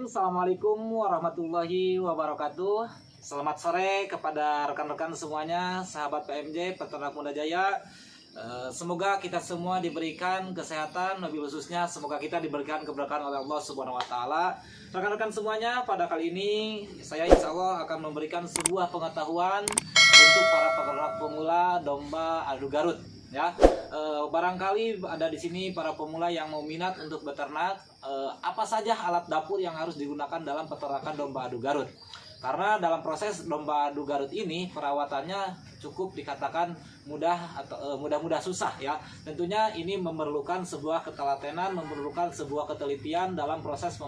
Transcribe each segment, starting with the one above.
Assalamualaikum warahmatullahi wabarakatuh. Selamat sore kepada rekan-rekan semuanya, sahabat PMJ Peternak Muda Jaya. Semoga kita semua diberikan kesehatan, lebih khususnya semoga kita diberikan keberkahan oleh Allah Subhanahu wa Ta'ala. Rekan-rekan semuanya, pada kali ini saya insya Allah akan memberikan sebuah pengetahuan untuk para peternak pemula domba adu Garut. Ya, barangkali ada di sini para pemula yang mau minat untuk beternak. Apa saja alat dapur yang harus digunakan dalam peternakan domba adu Garut? Karena dalam proses domba adu Garut ini perawatannya cukup dikatakan mudah atau mudah susah ya. Tentunya ini memerlukan sebuah ketelatenan, memerlukan sebuah ketelitian dalam proses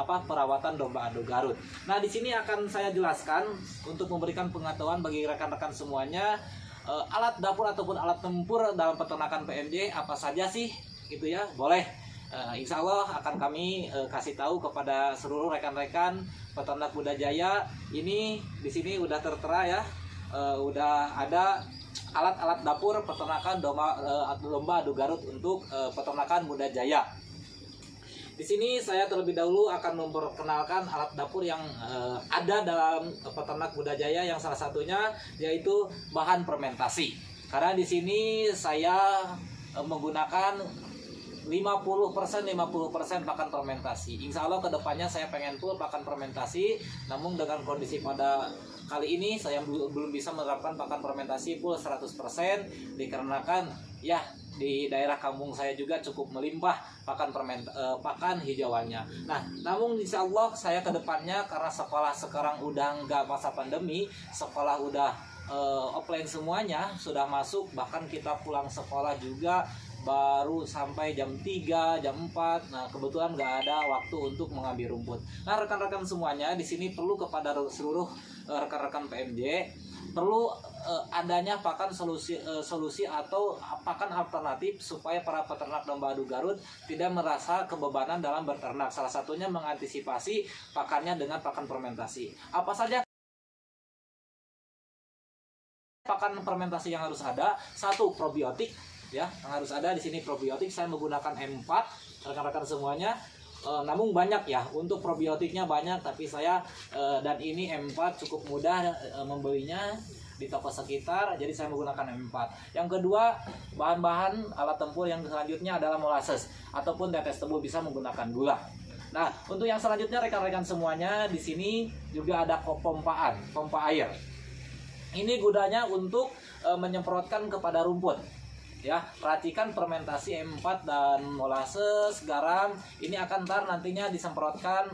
perawatan domba adu Garut. Nah, di sini akan saya jelaskan untuk memberikan pengetahuan bagi rekan-rekan semuanya. Alat dapur ataupun alat tempur dalam peternakan PMJ apa saja sih gitu ya, boleh insya Allah akan kami kasih tahu kepada seluruh rekan-rekan peternak Muda Jaya. Ini di sini udah tertera ya, udah ada alat-alat dapur peternakan domba adu Garut untuk peternakan Muda Jaya. Di sini saya terlebih dahulu akan memperkenalkan alat dapur yang ada dalam peternak Muda Jaya, yang salah satunya yaitu bahan fermentasi. Karena di sini saya menggunakan 50% pakan fermentasi. Insya Allah kedepannya saya pengen full pakan fermentasi. Namun dengan kondisi pada kali ini saya belum bisa menerapkan pakan fermentasi full 100%, dikarenakan ya di daerah kampung saya juga cukup melimpah pakan hijauannya. Nah, namun insya Allah saya kedepannya, karena sekolah sekarang udah nggak masa pandemi, sekolah udah offline semuanya, sudah masuk, bahkan kita pulang sekolah juga baru sampai jam 3, jam 4. Nah, kebetulan nggak ada waktu untuk mengambil rumput. Nah, rekan-rekan semuanya, di sini perlu kepada seluruh rekan-rekan PMJ, perlu adanya pakan solusi atau pakan alternatif supaya para peternak domba adu Garut tidak merasa kebebanan dalam beternak. Salah satunya mengantisipasi pakannya dengan pakan fermentasi. Apa saja pakan fermentasi yang harus ada? Satu, probiotik ya, yang harus ada di sini probiotik. Saya menggunakan M4 rekan-rekan semuanya. Namun banyak ya, untuk probiotiknya banyak, tapi saya dan ini M4 cukup mudah membelinya di toko sekitar, jadi saya menggunakan M4. Yang kedua, bahan-bahan alat tempur yang selanjutnya adalah molasses ataupun tetes tebu, bisa menggunakan gula. Nah, untuk yang selanjutnya rekan-rekan semuanya, di sini juga ada pompa air. Ini gunanya untuk menyemprotkan kepada rumput. Ya, perhatikan fermentasi M4 dan molasses, garam, ini akan nantinya disemprotkan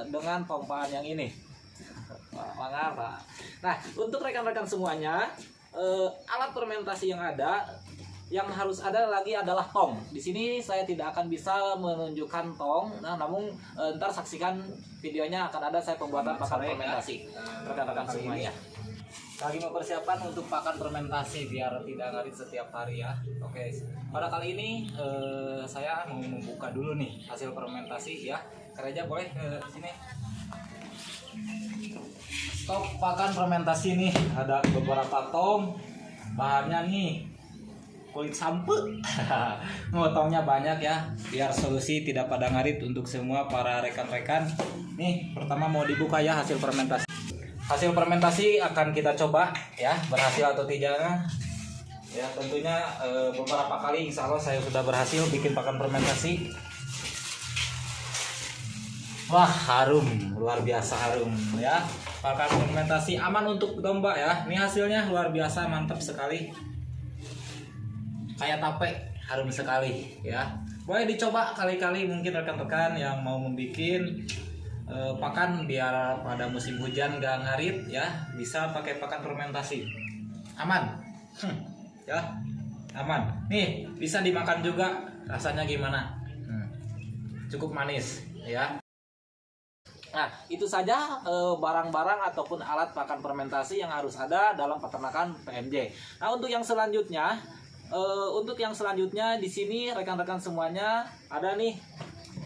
dengan pompaan yang ini. Mengapa? Nah, untuk rekan-rekan semuanya, alat fermentasi yang ada, yang harus ada lagi adalah tong. Di sini saya tidak akan bisa menunjukkan tong. Nah, namun ntar saksikan videonya, akan ada saya pembuatan pakan fermentasi rekan-rekan semuanya. Lagi mempersiapkan untuk pakan fermentasi biar tidak ngarit setiap hari ya. Oke, pada kali ini saya mau membuka dulu nih hasil fermentasi ya. Kereja boleh ke sini. Stok pakan fermentasi nih, ada beberapa tong. Bahannya nih kulit sampe. Motongnya banyak ya, biar solusi tidak pada ngarit untuk semua para rekan-rekan. Nih, pertama mau dibuka ya hasil fermentasi. Hasil fermentasi akan kita coba ya, berhasil atau tidaknya. Ya, tentunya beberapa kali insya Allah saya sudah berhasil bikin pakan fermentasi. Wah, harum, luar biasa harum ya. Pakan fermentasi aman untuk domba ya. Ini hasilnya luar biasa, mantap sekali. Kayak tape, harum sekali ya. Boleh dicoba kali-kali, mungkin rekan-rekan yang mau membuat pakan biar pada musim hujan gak ngarit ya, bisa pakai pakan fermentasi. Aman. Ya, aman. Nih, bisa dimakan juga. Rasanya gimana? Cukup manis ya. Nah, itu saja barang-barang ataupun alat pakan fermentasi yang harus ada dalam peternakan PMJ. Nah, untuk yang selanjutnya di sini rekan-rekan semuanya ada nih.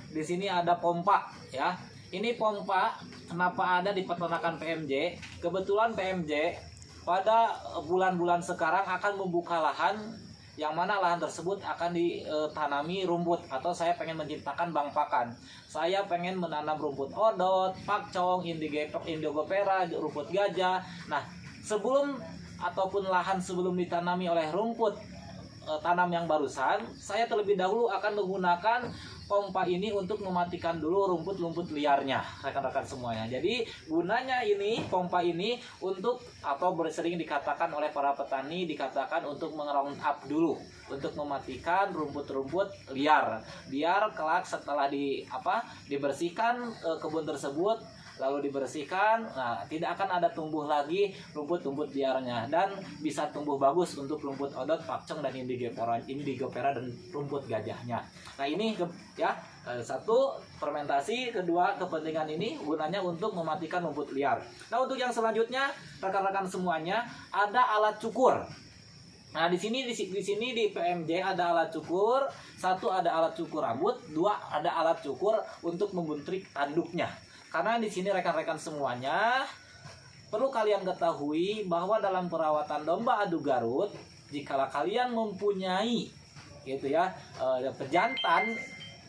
Di sini ada pompa ya. Ini pompa kenapa ada di peternakan PMJ? Kebetulan PMJ pada bulan-bulan sekarang akan membuka lahan yang mana lahan tersebut akan ditanami rumput, atau saya pengen menciptakan bank pakan. Saya pengen menanam rumput odot, pakcong, indigofera, rumput gajah. Nah, sebelum ataupun lahan sebelum ditanami oleh rumput tanam yang barusan, saya terlebih dahulu akan menggunakan pompa ini untuk mematikan dulu rumput-rumput liarnya, rekan-rekan semuanya. Jadi gunanya ini, pompa ini untuk, atau sering dikatakan oleh para petani, dikatakan untuk meng-round up dulu, untuk mematikan rumput-rumput liar, biar kelak setelah dibersihkan kebun tersebut, lalu dibersihkan, nah tidak akan ada tumbuh lagi rumput-rumput liarnya, dan bisa tumbuh bagus untuk rumput odot, pakcong, dan indigofera dan rumput gajahnya. Nah ini ya, satu fermentasi, kedua kepentingan ini gunanya untuk mematikan rumput liar. Nah untuk yang selanjutnya, rekan-rekan semuanya, ada alat cukur. Nah di sini di PMJ ada alat cukur. Satu, ada alat cukur rambut. Dua, ada alat cukur untuk membuntrik tanduknya. Karena di sini rekan-rekan semuanya perlu kalian ketahui bahwa dalam perawatan domba adu Garut, jikalau kalian mempunyai pejantan,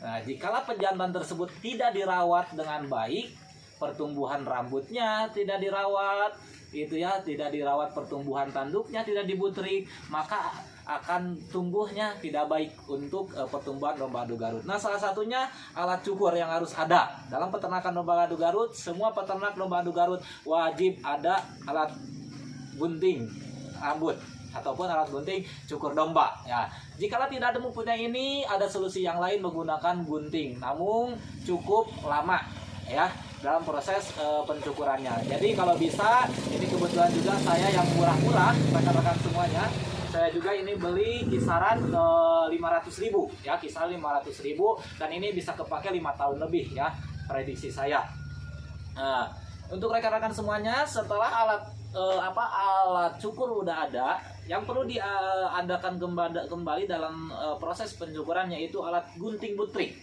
nah jikalau pejantan tersebut tidak dirawat dengan baik, pertumbuhan rambutnya tidak dirawat, tidak dirawat pertumbuhan tanduknya, tidak dibutrik, maka akan tumbuhnya tidak baik untuk pertumbuhan domba adu Garut. Nah salah satunya alat cukur yang harus ada dalam peternakan domba adu Garut. Semua peternak domba adu Garut wajib ada alat gunting rambut ataupun alat gunting cukur domba ya. Jika tidak ada mempunyai ini, ada solusi yang lain menggunakan gunting, namun cukup lama ya dalam proses pencukurannya. Jadi kalau bisa, ini kebetulan juga saya yang murah-murah rekan-rekan semuanya, saya juga ini beli kisaran 500.000 ya, kisaran 500.000, dan ini bisa kepake 5 tahun lebih ya, prediksi saya. Nah, untuk rekan-rekan semuanya, setelah alat cukur udah ada, yang perlu diadakan kembali dalam proses pencukuran, yaitu alat gunting butrik.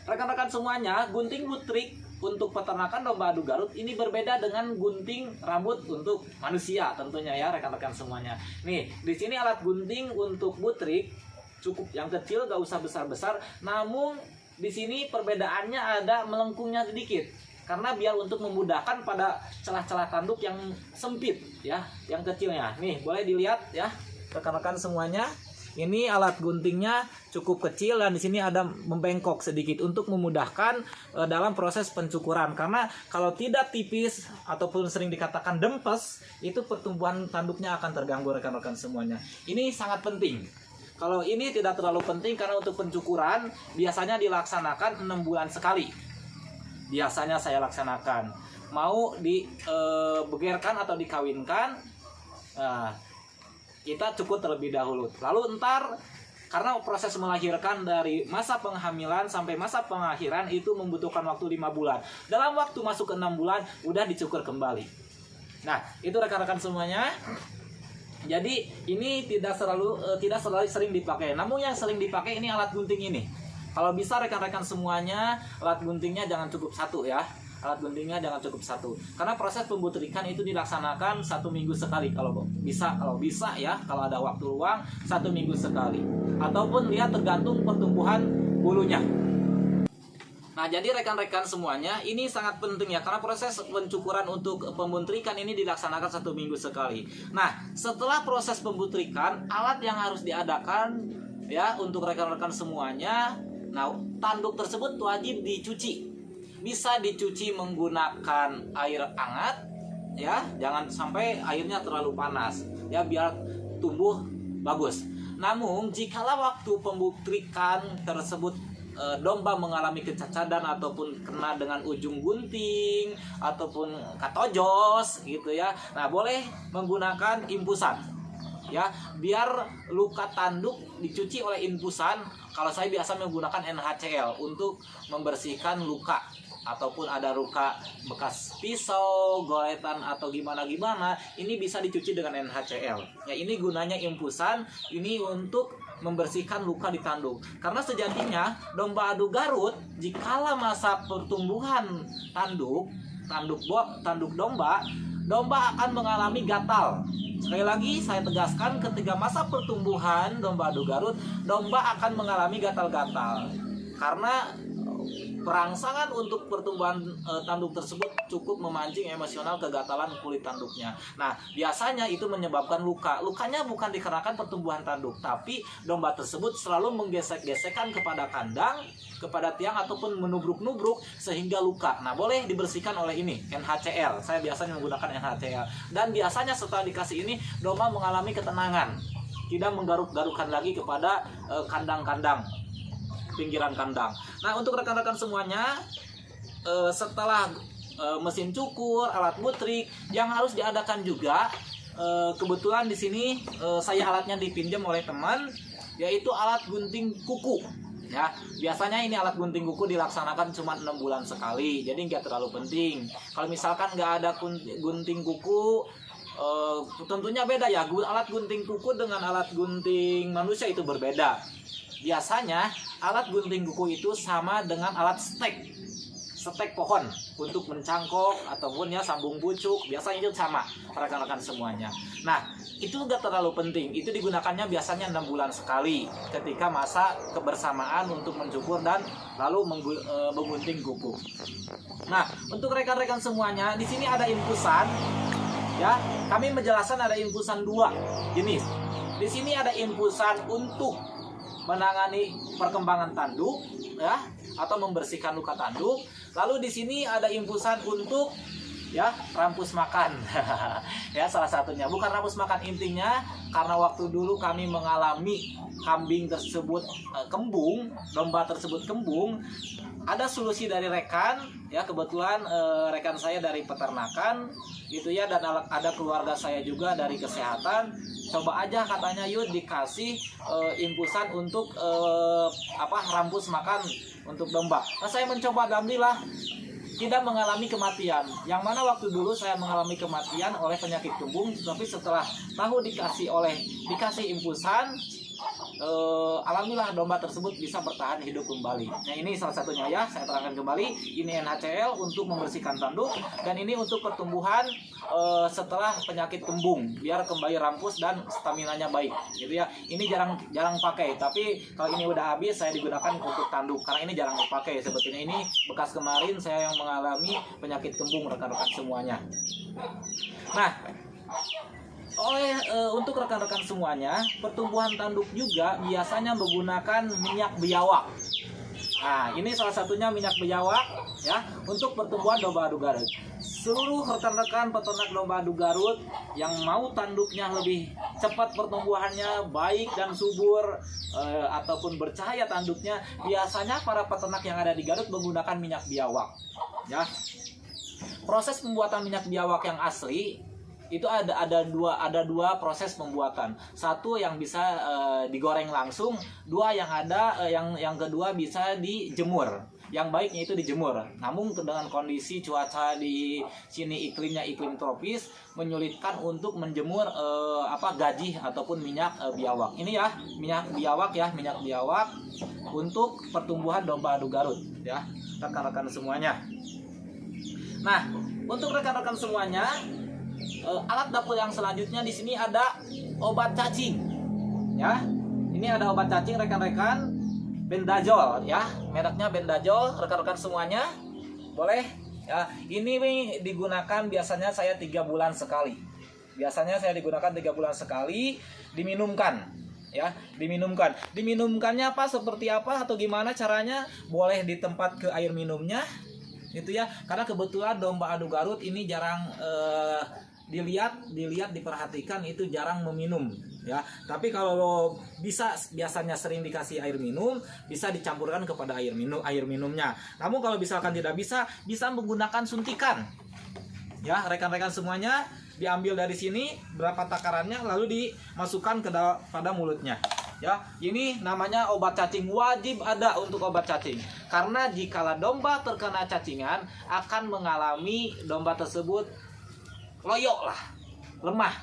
Rekan-rekan semuanya, gunting butrik untuk peternakan domba adu Garut ini berbeda dengan gunting rambut untuk manusia tentunya ya rekan-rekan semuanya. Nih, di sini alat gunting untuk butrik cukup yang kecil, gak usah besar-besar. Namun di sini perbedaannya ada melengkungnya sedikit. Karena biar untuk memudahkan pada celah-celah tanduk yang sempit ya, yang kecilnya. Nih, boleh dilihat ya rekan-rekan semuanya. Ini alat guntingnya cukup kecil, dan di sini ada membengkok sedikit untuk memudahkan dalam proses pencukuran. Karena kalau tidak tipis ataupun sering dikatakan dempes, itu pertumbuhan tanduknya akan terganggu rekan-rekan semuanya. Ini sangat penting. Kalau ini tidak terlalu penting, karena untuk pencukuran biasanya dilaksanakan 6 bulan sekali. Biasanya saya laksanakan. Mau dibegerkan atau dikawinkan, nah, kita cukup terlebih dahulu. Lalu ntar, karena proses melahirkan dari masa penghamilan sampai masa pengakhiran itu membutuhkan waktu 5 bulan. Dalam waktu masuk ke 6 bulan, udah dicukur kembali. Nah, itu rekan-rekan semuanya. Jadi ini tidak selalu sering dipakai. Namun yang sering dipakai ini alat gunting ini. Kalau bisa rekan-rekan semuanya, alat guntingnya jangan cukup satu ya. Alat guntingnya jangan cukup satu, karena proses pembutrikan itu dilaksanakan 1 minggu sekali kalau bisa ya, kalau ada waktu luang 1 minggu sekali, ataupun lihat tergantung pertumbuhan bulunya. Nah jadi rekan-rekan semuanya, ini sangat penting ya, karena proses pencukuran untuk pembutrikan ini dilaksanakan 1 minggu sekali. Nah setelah proses pembutrikan, alat yang harus diadakan ya untuk rekan-rekan semuanya, nah tanduk tersebut wajib dicuci. Bisa dicuci menggunakan air hangat ya, jangan sampai airnya terlalu panas ya, biar tumbuh bagus. Namun jikalau waktu pembutrikan tersebut domba mengalami kecacatan ataupun kena dengan ujung gunting ataupun katojos gitu ya, nah boleh menggunakan infusan ya, biar luka tanduk dicuci oleh infusan. Kalau saya biasa menggunakan NaCl untuk membersihkan luka, ataupun ada luka bekas pisau, goretan atau gimana-gimana, ini bisa dicuci dengan NaCl. Ya ini gunanya infusan, ini untuk membersihkan luka di tanduk. Karena sejatinya domba adu Garut, jikala masa pertumbuhan tanduk domba domba akan mengalami gatal. Sekali lagi saya tegaskan, ketika masa pertumbuhan domba adu Garut, domba akan mengalami gatal-gatal karena perangsangan untuk pertumbuhan tanduk tersebut cukup memancing emosional kegatalan kulit tanduknya. Nah, biasanya itu menyebabkan luka. Lukanya bukan dikarenakan pertumbuhan tanduk, tapi domba tersebut selalu menggesek-gesekkan kepada kandang, kepada tiang ataupun menubruk-nubruk sehingga luka. Nah, boleh dibersihkan oleh ini NHCl. Saya biasanya menggunakan NHCl. Dan biasanya setelah dikasih ini, domba mengalami ketenangan, tidak menggaruk-garukan lagi kepada kandang-kandang, pinggiran kandang. Nah, untuk rekan-rekan semuanya, setelah mesin cukur, alat butrik, yang harus diadakan juga, kebetulan di sini saya alatnya dipinjam oleh teman, yaitu alat gunting kuku. Ya, biasanya ini alat gunting kuku dilaksanakan cuma 6 bulan sekali, jadi nggak terlalu penting. Kalau misalkan nggak ada gunting kuku, tentunya beda ya. Alat gunting kuku dengan alat gunting manusia itu berbeda. Biasanya alat gunting kuku itu sama dengan alat stek pohon untuk mencangkok ataupun ya sambung bucuk, biasanya itu sama rekan-rekan semuanya. Nah, itu gak terlalu penting, itu digunakannya biasanya 6 bulan sekali ketika masa kebersamaan untuk mencukur dan lalu menggunting kuku. Nah, untuk rekan-rekan semuanya, di sini ada infusan ya. Kami menjelaskan ada infusan 2 jenis. Di sini ada infusan untuk menangani perkembangan tanduk ya, atau membersihkan luka tanduk. Lalu di sini ada infusan untuk ya rampus makan. Ya, salah satunya bukan rampus makan, intinya karena waktu dulu kami mengalami kambing tersebut kembung, domba tersebut kembung, ada solusi dari rekan ya, kebetulan rekan saya dari peternakan gitu ya, dan ada keluarga saya juga dari kesehatan. Coba aja katanya, yuk dikasih infusan untuk rampus makan untuk domba. Nah, saya mencoba, alhamdulillah tidak mengalami kematian. Yang mana waktu dulu saya mengalami kematian oleh penyakit kembung, tapi setelah tahu dikasih infusan, alhamdulillah domba tersebut bisa bertahan hidup kembali. Nah, ini salah satunya ya, saya terangkan kembali. Ini NHCl untuk membersihkan tanduk, dan ini untuk pertumbuhan setelah penyakit kembung, biar kembali rampus dan staminanya baik gitu ya. Ini jarang pakai, tapi kalau ini udah habis saya digunakan untuk tanduk karena ini jarang dipakai. Sebetulnya ini bekas kemarin saya yang mengalami penyakit kembung rekan-rekan semuanya. Nah, untuk rekan-rekan semuanya, pertumbuhan tanduk juga biasanya menggunakan minyak biawak. Nah, ini salah satunya minyak biawak ya untuk pertumbuhan domba adu Garut. Seluruh rekan-rekan peternak domba adu Garut yang mau tanduknya lebih cepat pertumbuhannya, baik dan subur, ataupun bercahaya tanduknya, biasanya para peternak yang ada di Garut menggunakan minyak biawak. Ya, proses pembuatan minyak biawak yang asli itu ada dua proses pembuatan. Satu yang bisa digoreng langsung, yang kedua bisa dijemur. Yang baiknya itu dijemur. Namun dengan kondisi cuaca di sini iklimnya iklim tropis menyulitkan untuk menjemur gaji ataupun minyak biawak. Ini ya minyak biawak untuk pertumbuhan domba adu Garut ya, rekan-rekan semuanya. Nah, untuk rekan-rekan semuanya, alat dapur yang selanjutnya di sini ada obat cacing. Ya, ini ada obat cacing rekan-rekan, Bendazole ya, mereknya Bendazole rekan-rekan semuanya. Boleh ya, ini digunakan biasanya saya 3 bulan sekali. Biasanya saya digunakan 3 bulan sekali, diminumkan ya, diminumkannya seperti apa atau gimana caranya, boleh di tempat ke air minumnya gitu ya, karena kebetulan domba adu Garut ini jarang diperhatikan, itu jarang meminum ya. Tapi kalau biasanya sering dikasih air minum, bisa dicampurkan kepada air minumnya. Namun kalau misalkan tidak bisa menggunakan suntikan ya, rekan-rekan semuanya. Diambil dari sini berapa takarannya, lalu dimasukkan pada mulutnya ya. Ini namanya obat cacing, wajib ada untuk obat cacing, karena jikala domba terkena cacingan akan mengalami domba tersebut loyo lah, lemah,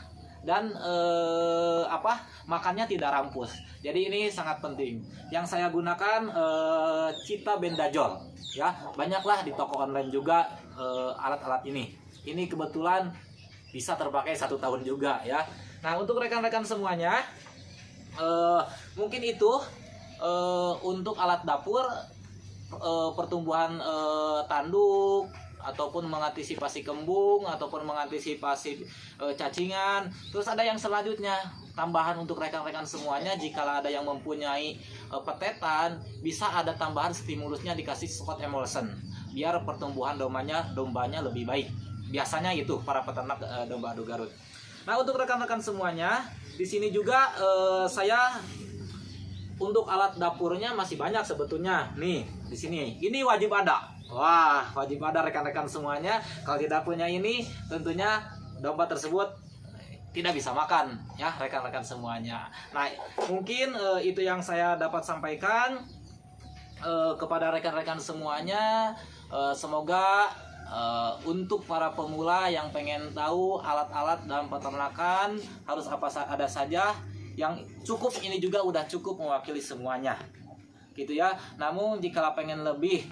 dan makannya tidak rampus. Jadi ini sangat penting. Yang saya gunakan Cita Bendazole ya, banyaklah di toko online juga alat-alat ini. Ini kebetulan bisa terpakai 1 tahun juga ya. Nah untuk rekan-rekan semuanya, mungkin itu untuk alat dapur, pertumbuhan tanduk, ataupun mengantisipasi kembung, ataupun mengantisipasi cacingan. Terus ada yang selanjutnya, tambahan untuk rekan-rekan semuanya, jika ada yang mempunyai petetan, bisa ada tambahan stimulusnya, dikasih spot emulsion biar pertumbuhan dombanya lebih baik. Biasanya itu para peternak domba adu Garut. Nah untuk rekan-rekan semuanya, di sini juga saya untuk alat dapurnya masih banyak sebetulnya. Nih di sini, ini wajib ada. Wah, wajib ada rekan-rekan semuanya. Kalau tidak punya ini, tentunya domba tersebut tidak bisa makan ya rekan-rekan semuanya. Nah mungkin itu yang saya dapat sampaikan kepada rekan-rekan semuanya. Semoga untuk para pemula yang pengen tahu alat-alat dalam peternakan harus apa ada saja, yang cukup ini juga udah cukup mewakili semuanya gitu ya. Namun jika pengen lebih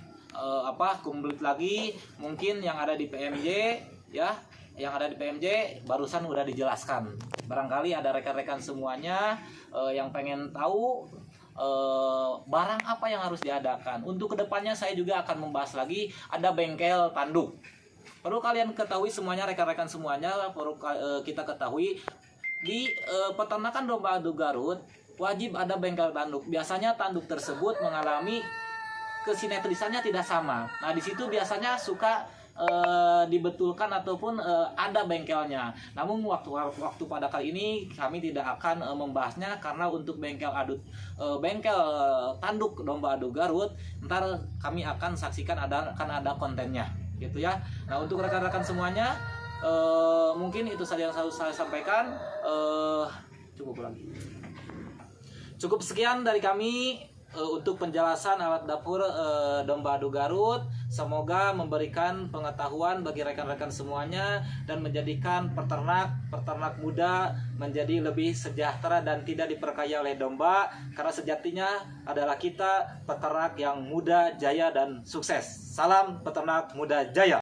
komplit lagi, mungkin yang ada di PMJ ya, yang ada di PMJ barusan udah dijelaskan. Barangkali ada rekan-rekan semuanya yang pengen tahu barang apa yang harus diadakan. Untuk kedepannya saya juga akan membahas lagi, ada bengkel tanduk. Perlu kalian ketahui semuanya, rekan-rekan semuanya, perlu kita ketahui di peternakan domba adu Garut wajib ada bengkel tanduk. Biasanya tanduk tersebut mengalami kesinetrisannya tidak sama. Nah di situ biasanya suka dibetulkan ataupun ada bengkelnya. Namun waktu pada kali ini kami tidak akan membahasnya, karena untuk bengkel tanduk domba adu Garut ntar kami akan saksikan akan ada kontennya gitu ya. Nah untuk rekan-rekan semuanya, mungkin itu saja yang saya sampaikan. Cukup sekian dari kami untuk penjelasan alat dapur domba adu Garut. Semoga memberikan pengetahuan bagi rekan-rekan semuanya dan menjadikan peternak muda menjadi lebih sejahtera dan tidak diperkaya oleh domba, karena sejatinya adalah kita peternak yang muda, jaya dan sukses. Salam peternak muda jaya.